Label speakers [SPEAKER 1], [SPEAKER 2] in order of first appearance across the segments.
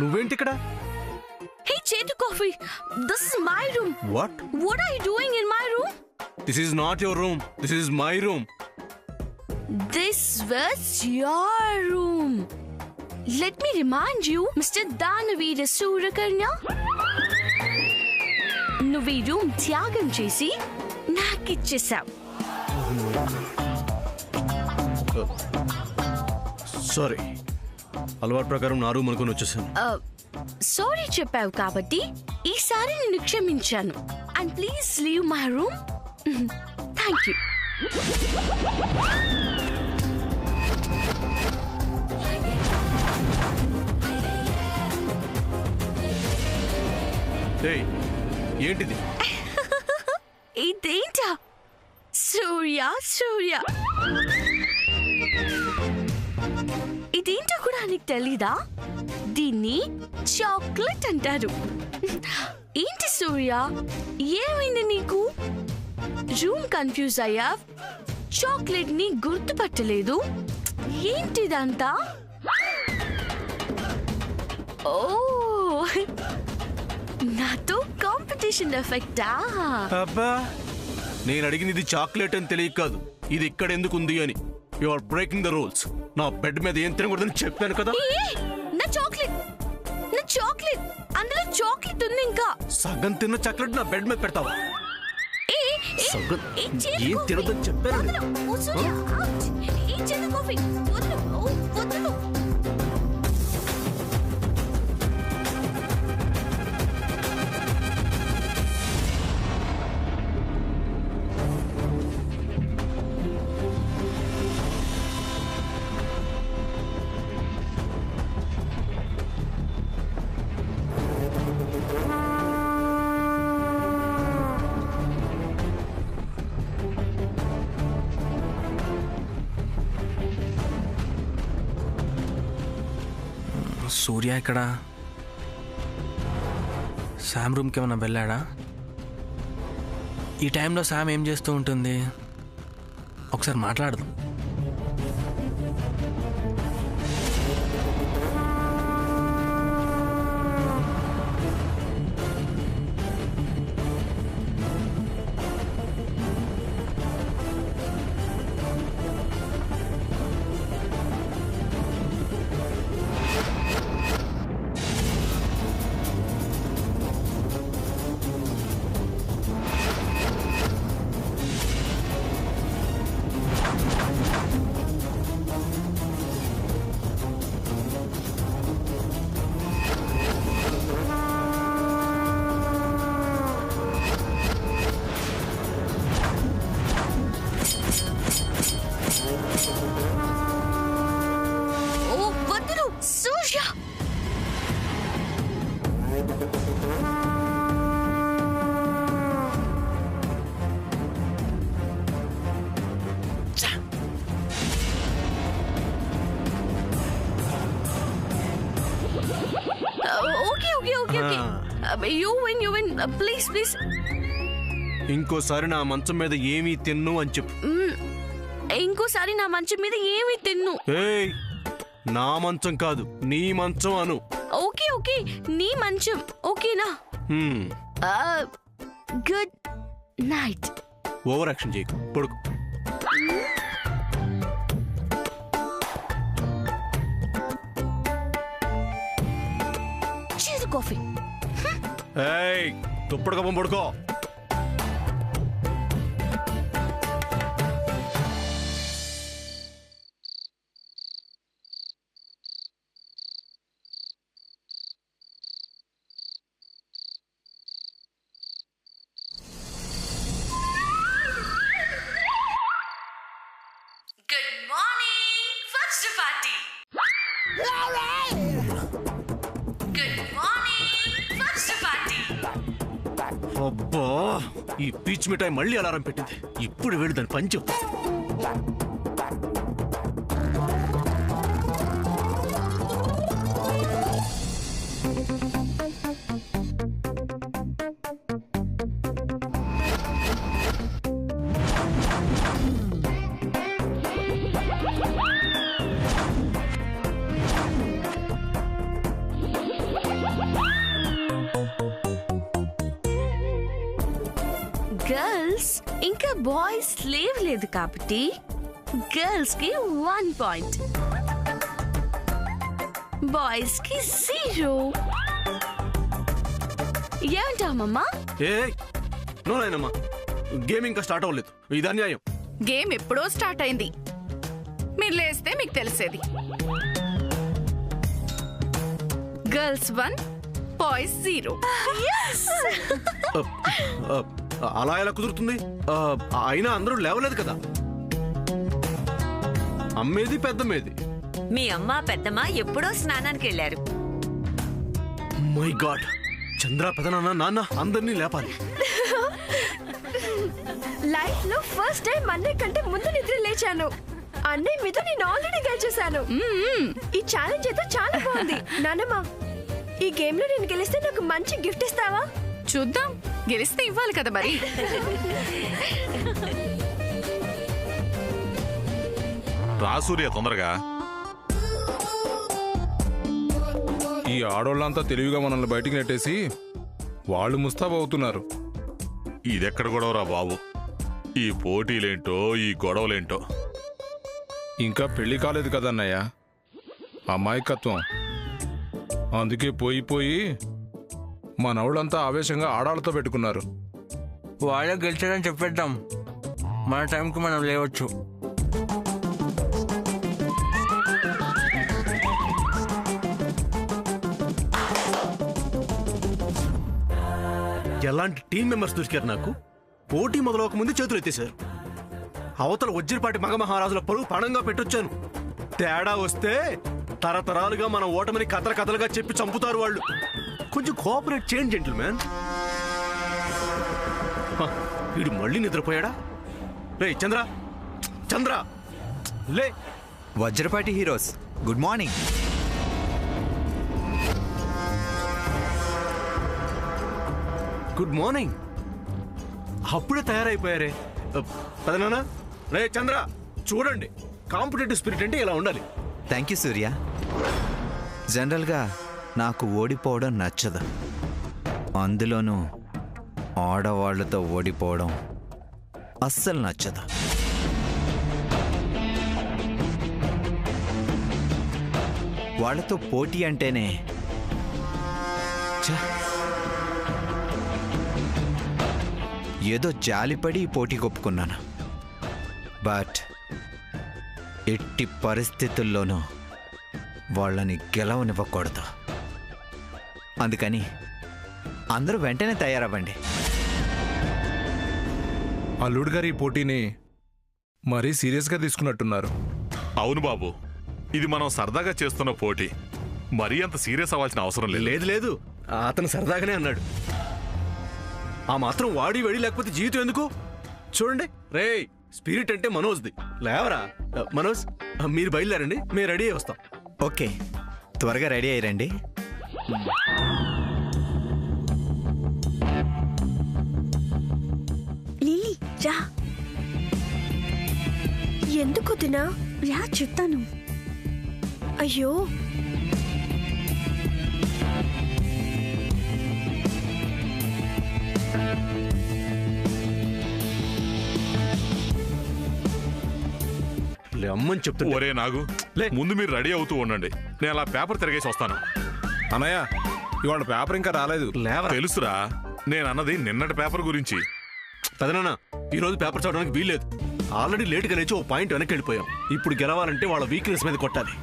[SPEAKER 1] నువ్వేంటి ఇక్కడ?
[SPEAKER 2] Hey, Chetu Coffee, this is my room.
[SPEAKER 1] What?
[SPEAKER 2] What are you doing in my room?
[SPEAKER 1] This is not your room. This is my room.
[SPEAKER 2] This was your room. Let me remind you, Mr. Danavira Surakarna. నువ్వు ఈ room త్యాగం చేసి నాకిచ్చేసావు.
[SPEAKER 1] Sorry, అలవాటు ప్రకారం నా room అనుకుని వచ్చేసాను.
[SPEAKER 2] Sorry చెప్పావు కాబట్టి ఈసారి నిన్ను క్షమించాను. And please leave my room. Thank you.
[SPEAKER 1] ఏంటిది?
[SPEAKER 2] ఇదేంటా? సూర్య సూర్య, ఇదేంటో కూడా నీకు తెలీదా? దీన్ని చాక్లెట్ అంటారు. ఏంటి సూర్య, ఏమైంది నీకు? రూమ్ కన్ఫ్యూజ్ అయ్యా, చాక్లెట్ ని గుర్తుపట్టలేదు. ఏంటిదంతా? ఓ, నాతో కాంపిటీషన్ ఎఫెక్టా?
[SPEAKER 1] అబ్బా, నేను అడిగింది ఇది చాక్లెట్ అని తెలియక కాదు, ఇది ఇక్కడ ఎందుకు ఉంది అని. You are breaking the rules. నా బెడ్ మీద ఏం తినకూడదని చెప్పాను కదా.
[SPEAKER 2] నా చాక్లెట్, నా చాక్లెట్, అందులో చాక్లెట్ ఉంది. ఇంకా
[SPEAKER 1] సగం తిన్న చాక్లెట్ నా బెడ్ మీద పెడతావా? సగం ఏం తినదని చెప్పాను.
[SPEAKER 3] సూర్య ఇక్కడ శామ్ రూమ్కి ఏమన్నా వెళ్ళాడా? ఈ టైంలో శామ్ ఏం చేస్తూ ఉంటుంది? ఒకసారి మాట్లాడదాం.
[SPEAKER 2] ప్లీజ్
[SPEAKER 1] ఇంకోసారి నా మంచం మీద ఏమీ తిన్ను అని చెప్పు.
[SPEAKER 2] ఇంకోసారి నా మంచం మీద ఏమీ తిన్ను.
[SPEAKER 1] నా మంచం కాదు, నీ మంచం అను.
[SPEAKER 2] ఓకే ఓకే, నీ మంచం ఓకేనా? Good night.
[SPEAKER 1] ఓవర్ యాక్షన్ చేయకు, పడుకో.
[SPEAKER 2] కాఫీ.
[SPEAKER 1] దుప్పటి కప్పం పడుకో.
[SPEAKER 2] Good morning. First party. Good morning first party.
[SPEAKER 1] అబ్బా, ఈ పీచ్ మిఠాయి మళ్ళీ అలారం పెట్టింది. ఇప్పుడు వెళ్ళి దాని పంచు.
[SPEAKER 2] గర్ల్స్ ఇంకా బాయ్స్ స్లేవ్ లేదు కాబట్టి గర్ల్స్ కి 1 పాయింట్, బాయ్స్ కి 0. ఏమంటావమ్మా?
[SPEAKER 1] ఏ నో నాయనమ్మా, గేమ్ ఇంకా స్టార్ట్ అవ్వలేదు. ఇది అన్యాయం.
[SPEAKER 4] గేమ్ ఎప్పుడో స్టార్ట్ అయింది. మీరు లేస్తే మీకు తెలిసేది. Girls 1 boys 0.
[SPEAKER 1] అలా ఎలా కుదురుతుంది? అయినా అందరూ లేవలేదు కదా. అమ్మేది పెద్దమ్మేది.
[SPEAKER 5] మీ అమ్మ పెద్దమ్మ ఎప్పుడో స్నానానికి వెళ్ళారు.
[SPEAKER 1] మై గాడ్, చంద్ర పెదనాన్న నాన్న అందరినీ లేపాలి.
[SPEAKER 6] లైఫ్ లో ఫస్ట్ టైం అన్నయ్య కంటే ముందు నిద్ర లేచాను. అన్నయ్య మీద నేను ఆల్రెడీ గెలిచేశాను. ఈ ఛాలెంజ్ అయితే చాలా బాగుంది. నానమ్మ, ఈ గేమ్ లో నేను గెలిస్తే నాకు మంచి గిఫ్ట్ ఇస్తావా?
[SPEAKER 4] చూద్దాం, గెలిస్తే ఇవ్వాలి కదా మరి.
[SPEAKER 7] రా సూర్య తొందరగా.
[SPEAKER 8] ఈ ఆడోళ్ళంతా తెలివిగా మనల్ని బయటికి నెట్టేసి వాళ్ళు ముస్తాబవుతున్నారు.
[SPEAKER 7] ఇదెక్కడ గొడవరా బాబు? ఈ పోటీలేంటో ఈ గొడవలేంటో.
[SPEAKER 8] ఇంకా పెళ్లి కాలేదు కదన్నయ్య, అమాయకత్వం. అందుకే పోయి మనోళ్ళంతా ఆవేశంగా ఆడాళ్ళతో పెట్టుకున్నారు.
[SPEAKER 3] వాళ్ళే గెలిచారని చెప్పేద్దాం, మన టైంకి మనం లేవచ్చు.
[SPEAKER 1] ఎలాంటి టీం మెంబర్స్ దొరికారు నాకు? పోటీ మొదలవక ముందు చేతులు ఎత్తేశారు. అవతల వజ్రపాటి మగ మహారాజుల పరువు పణంగా పెట్టొచ్చాను. తేడా వస్తే తరతరాలుగా మన ఓటమిని కథలుగా చెప్పి చంపుతారు వాళ్ళు. కొంచెం కోఆపరేట్ చేయండి జెంటిల్మెన్. వీడు మళ్ళీ నిద్రపోయాడా? రే చంద్ర, చంద్ర లే.
[SPEAKER 9] Vajrapati heroes, good morning.
[SPEAKER 1] Good morning. అప్పుడే తయారైపోయారే. పదనానా, రే చంద్ర చూడండి, కాంపిటేటివ్ స్పిరిట్ అంటే ఇలా ఉండాలి.
[SPEAKER 9] థ్యాంక్ యూ సూర్య. జనరల్గా నాకు ఓడిపోవడం నచ్చదు, అందులోనూ ఆడవాళ్లతో ఓడిపోవడం అస్సలు నచ్చదు. వాళ్ళతో పోటీ అంటేనే ఏదో జాలిపడి పోటీ కొప్పుకున్నాను. బట్ ఎట్టి పరిస్థితుల్లోనూ వాళ్ళని గెలవనివ్వకూడదు. అందుకని అందరూ వెంటనే తయారవ్వండి.
[SPEAKER 8] అల్లుడు గారు ఈ పోటీని మరీ సీరియస్గా తీసుకున్నట్టున్నారు.
[SPEAKER 7] అవును బాబు, ఇది మనం సరదాగా చేస్తున్న పోటీ. మరీ అంత సీరియస్ అవ్వాల్సిన అవసరం లేదు.
[SPEAKER 1] లేదు లేదు, అతను సరదాగానే అన్నాడు. ఆ మాత్రం వాడి వెడి లేకపోతే జీవితం ఎందుకు? చూడండి రే, స్పిరిట్ అంటే మనోజ్ది. లేవరా మనోజ్, మీరు బయలుదేరండి, మేము రెడీ అయ్యి వస్తాం.
[SPEAKER 9] ఓకే, త్వరగా రెడీ అయ్యారండి.
[SPEAKER 6] లిల్లీ రా. ఎందుకు తినా? రా చెప్తాను. అయ్యో,
[SPEAKER 1] అమ్మని చెప్తా.
[SPEAKER 7] ఒరే నాగు, ముందు మీరు రెడీ అవుతూ ఉండండి, నేను అలా పేపర్ తిరిగేసి వస్తాను.
[SPEAKER 8] అన్నయ్య, ఇవాళ పేపర్ ఇంకా రాలేదు.
[SPEAKER 7] తెలుసురా, నేను అన్నది నిన్నటి పేపర్ గురించి.
[SPEAKER 1] పెదనాన్న, ఈ రోజు పేపర్ చదవడానికి వీల్లేదు. ఆల్రెడీ లేట్గా లేచి ఓ పాయింట్ వెనక్కి వెళ్ళిపోయాం. ఇప్పుడు గెలవాలంటే వాళ్ళ వీక్నెస్ మీద కొట్టాలి.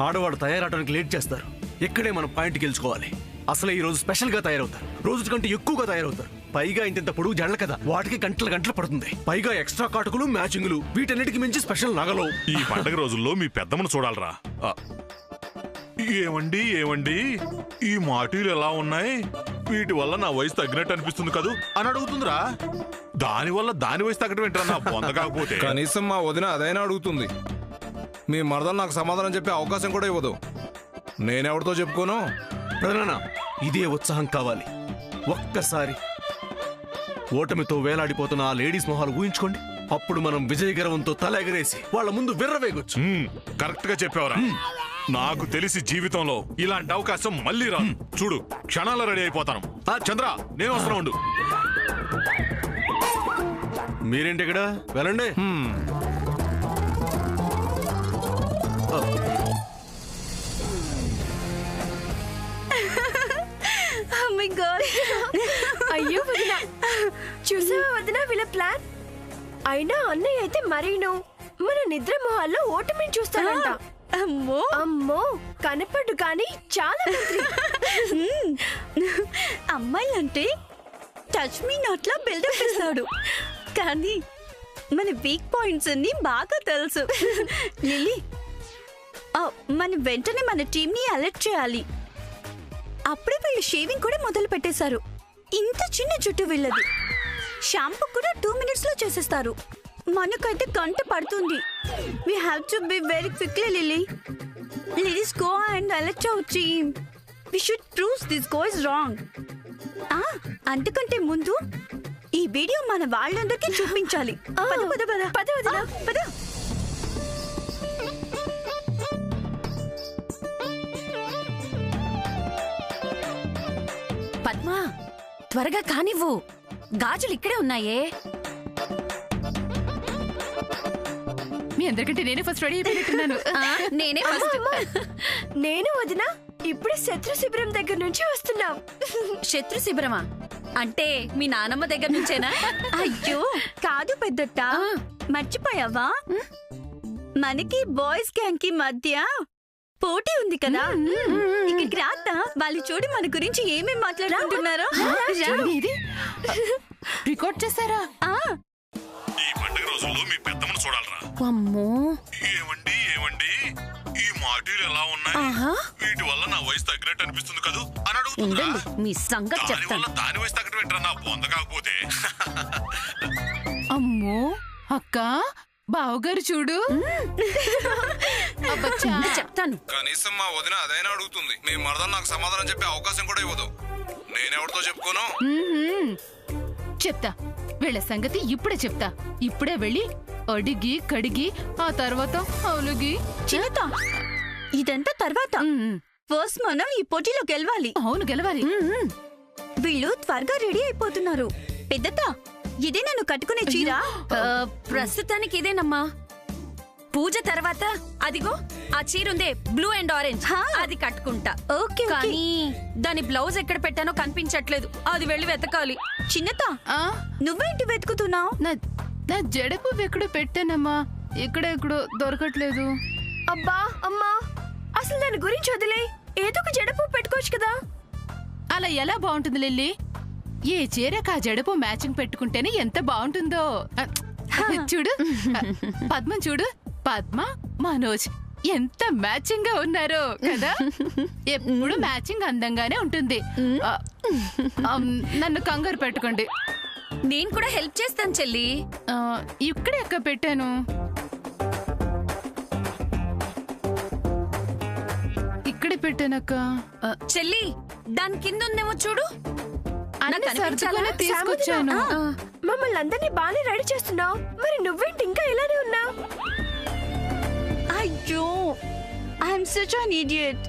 [SPEAKER 1] ఆడవాళ్ళు తయారవడానికి లేట్ చేస్తారు. ఇక్కడే మనం పాయింట్ గెలుచుకోవాలి. అసలే ఈ రోజు స్పెషల్ గా తయారవుతారు, రోజు కంటే ఎక్కువగా తయారవుతారు. పైగా ఇంత పొడుగు జడలు కదా, వాటికి గంటలు గంటలు పడుతుంది. పైగా ఎక్స్ట్రా కాటుకులు, మ్యాచింగులు, వీటన్నిటికి మించి స్పెషల్ నగలు.
[SPEAKER 7] ఈ పండగ రోజుల్లో మీ పెద్దమ్మను చూడాలరా. ఏమండి ఏమండి, ఈ మాటీలు ఎలా ఉన్నాయి? వీటి వల్ల నా వయసు తగ్గినట్టు అనిపిస్తుంది కదూ అని అడుగుతుందిరా. దానివల్ల దాని వయసు తగ్గడం ఏంటరా నా బొంద కాకపోతే.
[SPEAKER 8] కనీసం మా వదిన అదైనా అడుగుతుంది. మీ మరదలు నాకు సమాధానం చెప్పే అవకాశం కూడా ఇవ్వదు. నేనెవరితో చెప్పుకోను.
[SPEAKER 1] ప్రధాన ఇదే ఉత్సాహం కావాలి. ఒక్కసారి ఓటమితో వేలాడిపోతున్న ఆ లేడీస్ మొహాలు ఊహించుకోండి. అప్పుడు మనం విజయ గర్వంతో తల ఎగరేసి వాళ్ళ ముందు విర్రవేగొచ్చు.
[SPEAKER 7] కరెక్ట్ గా చెప్పావరా. నాకు తెలిసి జీవితంలో ఇలాంటి అవకాశం మళ్ళీ రాదు. చూడు, క్షణాల్లో రెడీ అయిపోతాను. చంద్ర, నేను వస్తున్నా ఉండు.
[SPEAKER 1] మీరేంటి ఇక్కడ? వెళ్ళండి.
[SPEAKER 6] అయ్యో వదిన, చూసావా వదిన వీళ్ళ ప్లాన్? అయినా అన్నయ్య అయితే మరీను మన నిద్ర మొహాల్లో ఓటమిని చూస్తాడంట.
[SPEAKER 2] అమ్మో
[SPEAKER 6] అమ్మో, కనపడు కానీ చాలా మంత్రి.
[SPEAKER 2] అమ్మాయిలంటే టచ్ మీ నాట్ లా బిల్డప్ ఇస్తాడు, కానీ మన వీక్ పాయింట్స్ అన్ని బాగా తెలుసు. లిల్లీ, మనం వెంటనే మన టీం ని అలర్ట్ చేయాలి. అప్పుడే వీళ్ళు షేవింగ్ కూడా మొదలు పెట్టేశారు. ఇంత చిన్న జుట్టు వీళ్ళది. షాంపూ కూడా 2 minutes లో చేసేస్తారు. మనకైతే గంట పడుతుంది. We have to be very quickly, Lily. Let's go and alert our team. We should prove this guy is wrong. అంతకంటే ముందు ఈ వీడియో మన వాళ్ళందరికీ చూపించాలి. పద పద పద పద వదినా, పద.
[SPEAKER 10] పద్మా, త్వరగా కానివ్వు. గాజులు ఇక్కడే ఉన్నాయే.
[SPEAKER 4] మీ అందరికంటే నేనే ఫస్ట్ రెడీ అయిపోయినట్టున్నాను.
[SPEAKER 10] నేనే ఫస్ట్.
[SPEAKER 6] నేను వదిన ఇప్పుడే శత్రు శిబిరం దగ్గర నుంచి వస్తున్నాం.
[SPEAKER 10] శత్రు శిబిరమా? అంటే మీ నానమ్మ దగ్గర నుంచేనా?
[SPEAKER 2] అయ్యో కాదు పెద్దత్త, మర్చిపోయావా? మనకి బాయ్స్ గ్యాంగ్ కి మధ్య పోటీ ఉంది కదా. ఇక్కడికి రాత వాళ్ళు చూడి మన గురించి ఏమేమి మాట్లాడుకుంటున్నారో.
[SPEAKER 4] రికార్డ్ చేశారా?
[SPEAKER 7] ఈ పండగ రోజుల్లో మీ పెద్దమ్మను చూడాలరా.
[SPEAKER 10] అమ్మో,
[SPEAKER 7] ఏమండి ఏమండి, ఈ మాటీలు ఎలా ఉన్నాయి? వీటి వల్ల నా వయసు తగ్గినట్టు అనిపిస్తుంది కదూ అని అడుగుతుందిరా.
[SPEAKER 10] మీ సంగతి
[SPEAKER 7] దానివల్ల
[SPEAKER 10] చెప్తాను.
[SPEAKER 7] దాని వయసు తగ్గడం ఏంటరా నా బొంద కాకపోతే.
[SPEAKER 4] అమ్మో అక్క, బావగారు చూడు.
[SPEAKER 10] చెప్తాను.
[SPEAKER 8] కనీసం మా వదిన అదైనా అడుగుతుంది. మీ మరదలు నాకు సమాధానం చెప్పే అవకాశం కూడా ఇవ్వదు. నేనెవరితో చెప్పుకోను.
[SPEAKER 4] చెప్తా, వీళ్ళ సంగతి ఇప్పుడే చెప్తా. ఇప్పుడే వెళ్ళి అడిగి కడిగి ఆ తర్వాత అవులుగి.
[SPEAKER 2] చిన్నత, ఇదంతా తర్వాత. ఫస్ట్ మనం ఈ పోటీలో గెలవాలి.
[SPEAKER 4] అవును, గెలవాలి.
[SPEAKER 2] వీళ్ళు త్వరగా రెడీ అయిపోతున్నారు. పెద్దత, ఇదే నన్ను కట్టుకునే చీర?
[SPEAKER 10] ప్రస్తుతానికి ఇదేనమ్మా. పూజ తర్వాత అదిగో ఆ చీరుందే, బ్లూ అండ్ ఆరెంజ్, అది కట్టుకుంటా.
[SPEAKER 2] ఓకే,
[SPEAKER 10] కానీ దాని బ్లౌజ్ ఎక్కడ పెట్టానో కనిపించట్లేదు. అది వెళ్ళి వెతకాలి.
[SPEAKER 2] చిన్నత, నువ్వేంటి వెతుకుతున్నావు?
[SPEAKER 4] నా జడపు ఎక్కడో పెట్టానమ్మా, ఎక్కడెక్కడో దొరకట్లేదు.
[SPEAKER 6] అబ్బా అమ్మా, అసలు దాని గురించి వదిలే. ఏదో ఒక జడపు పెట్టుకోవచ్చు కదా.
[SPEAKER 4] అలా ఎలా బాగుంటుంది లిల్లీ? ఏ చీరకు ఆ జడపు మ్యాచింగ్ పెట్టుకుంటేనే ఎంత బాగుంటుందో. చూడు పద్మ, చూడు పద్మ, మనోజ్ ఎంత మ్యాచింగ్ గా ఉన్నారో కదా. ఎప్పుడు మ్యాచింగ్ అందంగానే ఉంటుంది. నన్ను కంగారు పెట్టుకోండి.
[SPEAKER 10] నేను కూడా హెల్ప్ చేస్తాను చెల్లి.
[SPEAKER 4] ఇక్కడే ఎక్క పెట్టాను. ఇక్కడే పెట్టానక్క.
[SPEAKER 10] చెల్లి, దాని కింద ఉందేమో చూడు.
[SPEAKER 4] తీసుకొచ్చాను.
[SPEAKER 6] మమ్మల్ని అందరినీ బాగానే రెడీ చేస్తున్నావు, మరి నువ్వేంటి ఇంకా ఇలానే ఉన్నావు?
[SPEAKER 2] అయ్యో, I'm such an idiot.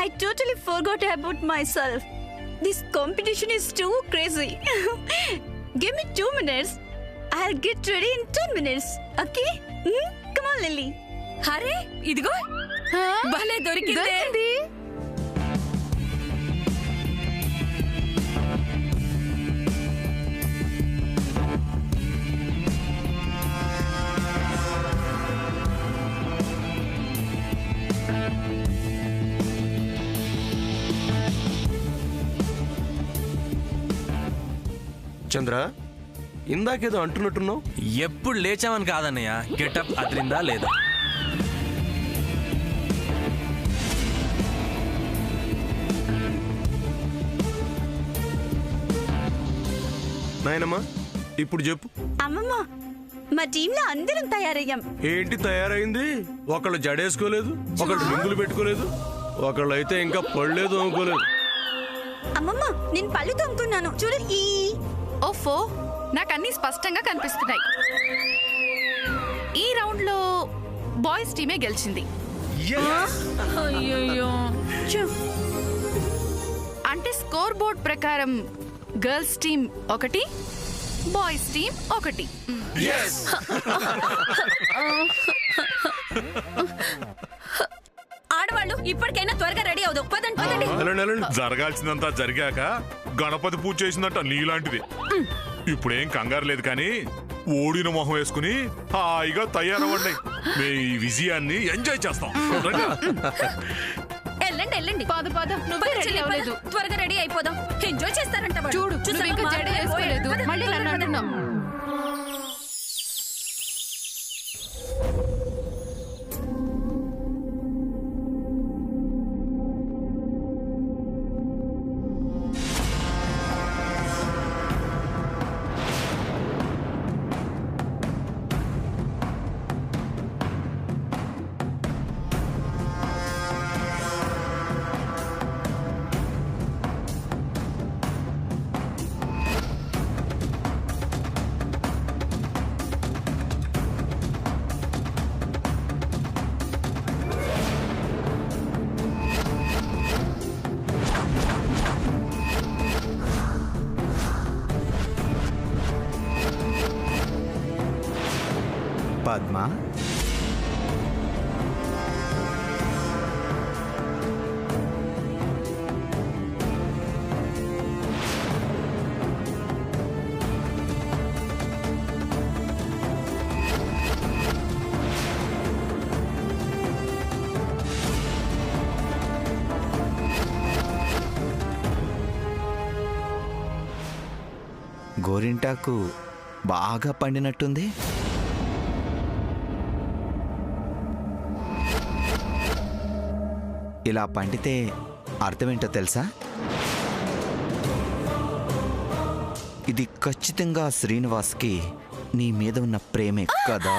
[SPEAKER 2] I totally forgot about myself. This competition is too crazy. Give me 2 minutes. I'll get ready in 10 minutes. Okay? Come on, Lily.
[SPEAKER 10] అరే ఇదిగో, భలే దొరికింది.
[SPEAKER 1] చంద్ర, ఇందాకేదో అంటున్నట్టున్నావు.
[SPEAKER 3] ఎప్పుడు లేచామని కాదన్నయ్య, గెటప్ అదిరిందా లేదా.
[SPEAKER 1] నాయనమ్మా ఇప్పుడు చెప్పు.
[SPEAKER 2] అమ్మమ్మ, మా టీంలో అందరం తయారయ్యాం.
[SPEAKER 1] ఏంటి తయారైంది? ఒకళ్ళు జడేసుకోలేదు, ఒకళ్ళు రింగులు పెట్టుకోలేదు, ఒకళ్ళు అయితే ఇంకా పడలేదు అనుకోలేదు.
[SPEAKER 2] అమ్మమ్మ, నేను పళ్ళు తోముకున్నాను చూడు.
[SPEAKER 10] ఓఫో, నాకు అన్ని స్పష్టంగా కనిపిస్తున్నాయి. ఈ రౌండ్ లో బాయ్స్ టీమే గెలిచింది. అయ్యయ్యో. అంటే స్కోర్ బోర్డ్ ప్రకారం గర్ల్స్ టీం 1, బాయ్స్ టీం 1. ఆడవాళ్ళు ఇప్పటికైనా త్వరగా రెడీ అవుదాం. పదండి.
[SPEAKER 7] జరగాల్సిందంతా జరిగాక గణపతి పూజ చేసిందంట నీలాంటిది. ఇప్పుడేం కంగారు లేదు కానీ ఓడిన మొహం వేసుకుని హాయిగా తయారవ్వండి. మేము ఈ విజయాన్ని ఎంజాయ్ చేస్తాం.
[SPEAKER 10] వెళ్ళండి. త్వరగా రెడీ అయిపోదాం. ఎంజాయ్ చేస్తారంట. చూడు, మళ్ళీ నన్ను అంటున్నాం.
[SPEAKER 9] పద్మ, గోరింటాకు బాగా పండినట్టుంది. ఇలా పండితే అర్థమేంటో తెలుసా? ఇది ఖచ్చితంగా శ్రీనివాస్కి నీ మీద ఉన్న ప్రేమే కదా?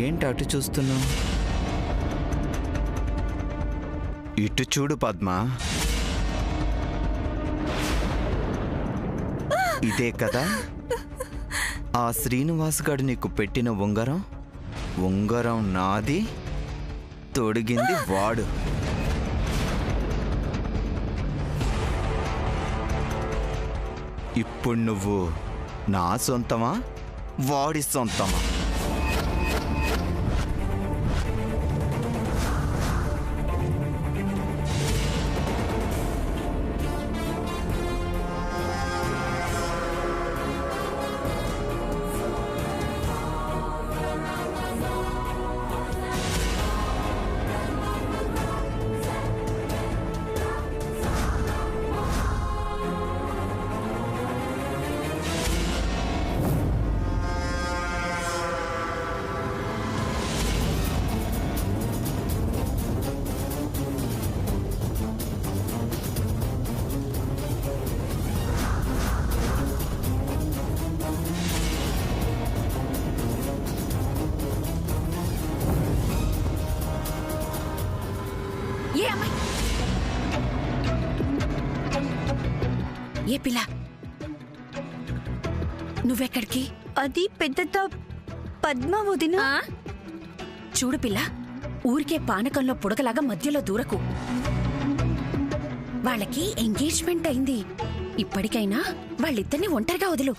[SPEAKER 9] ఏంటి అటు చూస్తున్నావు? ఇటు చూడు పద్మ. ఇదే కదా ఆ శ్రీనివాస్ గారు నీకు పెట్టిన ఉంగరం? ఉంగరం నాది, తొడిగింది వాడు. ఇప్పుడు నువ్వు నా సొంతమా, వాడి సొంతమా?
[SPEAKER 10] ఏ పిల్ల, నువ్వెక్కడికి?
[SPEAKER 2] అది పెద్ద పద్మ వదిన.
[SPEAKER 10] చూడు పిల్ల, ఊరికే పానకంలో పుడకలాగా మధ్యలో దూరకు. వాళ్ళకి ఎంగేజ్మెంట్ అయింది. ఇప్పటికైనా వాళ్ళిద్దరిని ఒంటరిగా వదులు.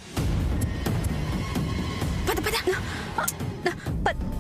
[SPEAKER 10] పద పద.